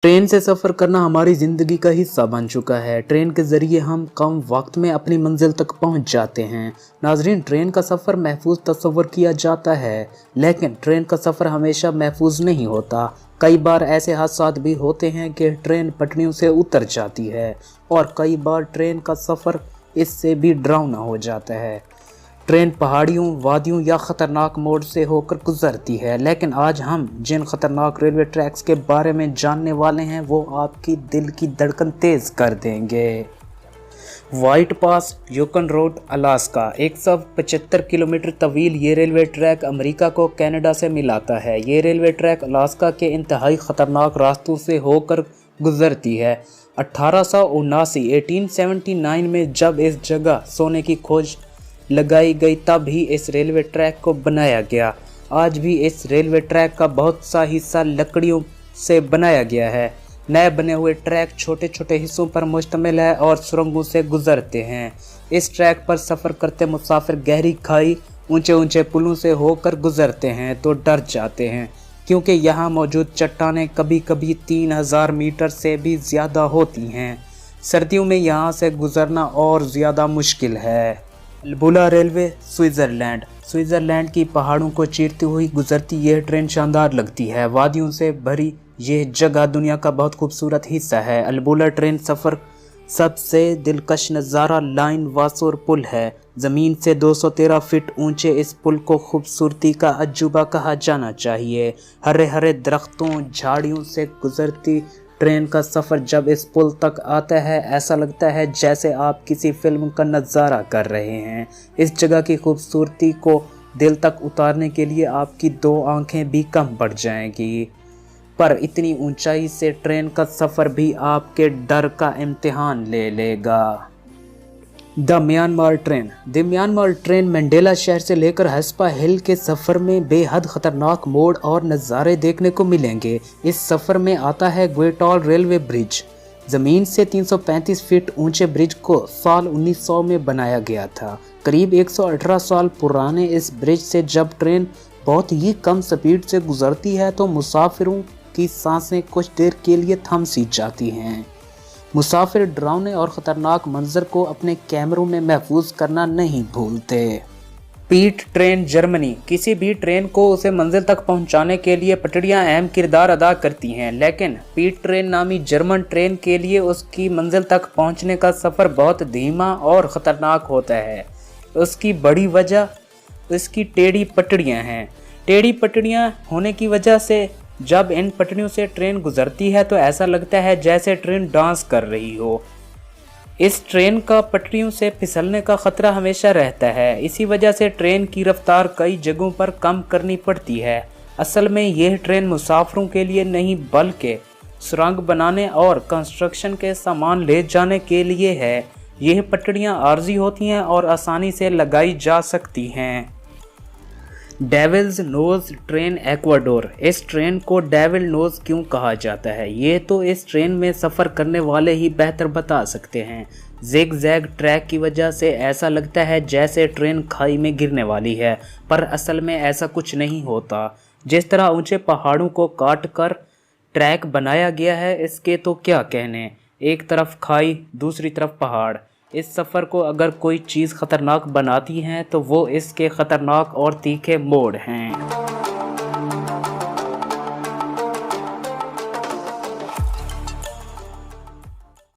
Train से सफ़र करना हमारी ज़िंदगी का हिस्सा बन चुका है। ट्रेन के ज़रिए हम कम वक्त में अपनी मंजिल तक पहुंच जाते हैं। नाज़रीन, ट्रेन का सफ़र महफूज तस्वर किया जाता है, लेकिन ट्रेन का सफ़र हमेशा महफूज नहीं होता। कई बार ऐसे हादसा भी होते हैं कि ट्रेन पटरियों से उतर जाती है और कई बार ट्रेन का सफ़र इससे भी डरावना हो जाता है। ट्रेन पहाड़ियों, वादियों या ख़तरनाक मोड़ से होकर गुजरती है, लेकिन आज हम जिन ख़तरनाक रेलवे ट्रैक्स के बारे में जानने वाले हैं वो आपकी दिल की धड़कन तेज़ कर देंगे। व्हाइट पास, यूकन रोड, अलास्का। 175 किलोमीटर तवील ये रेलवे ट्रैक अमेरिका को कनाडा से मिलाता है। ये रेलवे ट्रैक अलास्का के इंतहाई ख़तरनाक रास्तों से होकर गुजरती है। 1879 में जब इस जगह सोने की खोज लगाई गई तब ही इस रेलवे ट्रैक को बनाया गया। आज भी इस रेलवे ट्रैक का बहुत सा हिस्सा लकड़ियों से बनाया गया है। नए बने हुए ट्रैक छोटे छोटे हिस्सों पर मुश्तमिल है और सुरंगों से गुजरते हैं। इस ट्रैक पर सफ़र करते मुसाफिर गहरी खाई, ऊंचे ऊंचे पुलों से होकर गुजरते हैं तो डर जाते हैं, क्योंकि यहाँ मौजूद चट्टानें कभी कभी 3000 मीटर से भी ज़्यादा होती हैं। सर्दियों में यहाँ से गुजरना और ज़्यादा मुश्किल है। अल्बुला रेलवे, स्विट्ज़रलैंड की पहाड़ों को चीरती हुई गुजरती यह ट्रेन शानदार लगती है। वादियों से भरी यह जगह दुनिया का बहुत खूबसूरत हिस्सा है। अल्बुला ट्रेन सफ़र सबसे दिलकश नज़ारा लाइन वासोर पुल है। ज़मीन से 213 फीट ऊंचे इस पुल को खूबसूरती का अजूबा कहा जाना चाहिए। हरे हरे दरख्तों, झाड़ियों से गुजरती ट्रेन का सफ़र जब इस पुल तक आता है, ऐसा लगता है जैसे आप किसी फिल्म का नज़ारा कर रहे हैं। इस जगह की खूबसूरती को दिल तक उतारने के लिए आपकी 2 आंखें भी कम पड़ जाएंगी। पर इतनी ऊंचाई से ट्रेन का सफ़र भी आपके डर का इम्तिहान ले लेगा। द म्यांमार ट्रेन मंडेला शहर से लेकर हस्पा हिल के सफ़र में बेहद ख़तरनाक मोड़ और नज़ारे देखने को मिलेंगे। इस सफ़र में आता है ग्वेटॉल रेलवे ब्रिज। ज़मीन से 335 फीट ऊंचे ब्रिज को साल 1900 में बनाया गया था। करीब 118 साल पुराने इस ब्रिज से जब ट्रेन बहुत ही कम स्पीड से गुजरती है तो मुसाफिरों की सांसें कुछ देर के लिए थम सी जाती हैं। मुसाफिर डरावने और ख़तरनाक मंजर को अपने कैमरों में महफूज करना नहीं भूलते। पीट ट्रेन, जर्मनी। किसी भी ट्रेन को उसे मंजिल तक पहुंचाने के लिए पटड़ियां अहम किरदार अदा करती हैं, लेकिन पीट ट्रेन नामी जर्मन ट्रेन के लिए उसकी मंजिल तक पहुंचने का सफ़र बहुत धीमा और ख़तरनाक होता है। उसकी बड़ी वजह इसकी टेढ़ी पटड़ियाँ हैं। टेढ़ी पटड़ियाँ होने की वजह से जब इन पटरियों से ट्रेन गुजरती है तो ऐसा लगता है जैसे ट्रेन डांस कर रही हो। इस ट्रेन का पटरियों से फिसलने का खतरा हमेशा रहता है। इसी वजह से ट्रेन की रफ्तार कई जगहों पर कम करनी पड़ती है। असल में यह ट्रेन मुसाफिरों के लिए नहीं बल्कि सुरंग बनाने और कंस्ट्रक्शन के सामान ले जाने के लिए है। यह पटड़ियाँ आर्जी होती हैं और आसानी से लगाई जा सकती हैं। Devil's nose train, Ecuador. इस ट्रेन को डेविल नोज क्यों कहा जाता है, ये तो इस ट्रेन में सफ़र करने वाले ही बेहतर बता सकते हैं। जिग जैग ट्रैक की वजह से ऐसा लगता है जैसे ट्रेन खाई में गिरने वाली है, पर असल में ऐसा कुछ नहीं होता। जिस तरह ऊंचे पहाड़ों को काट कर ट्रैक बनाया गया है, इसके तो क्या कहने। एक तरफ खाई, दूसरी तरफ पहाड़। इस सफ़र को अगर कोई चीज़ ख़तरनाक बनाती है तो वो इसके ख़तरनाक और तीखे मोड़ हैं।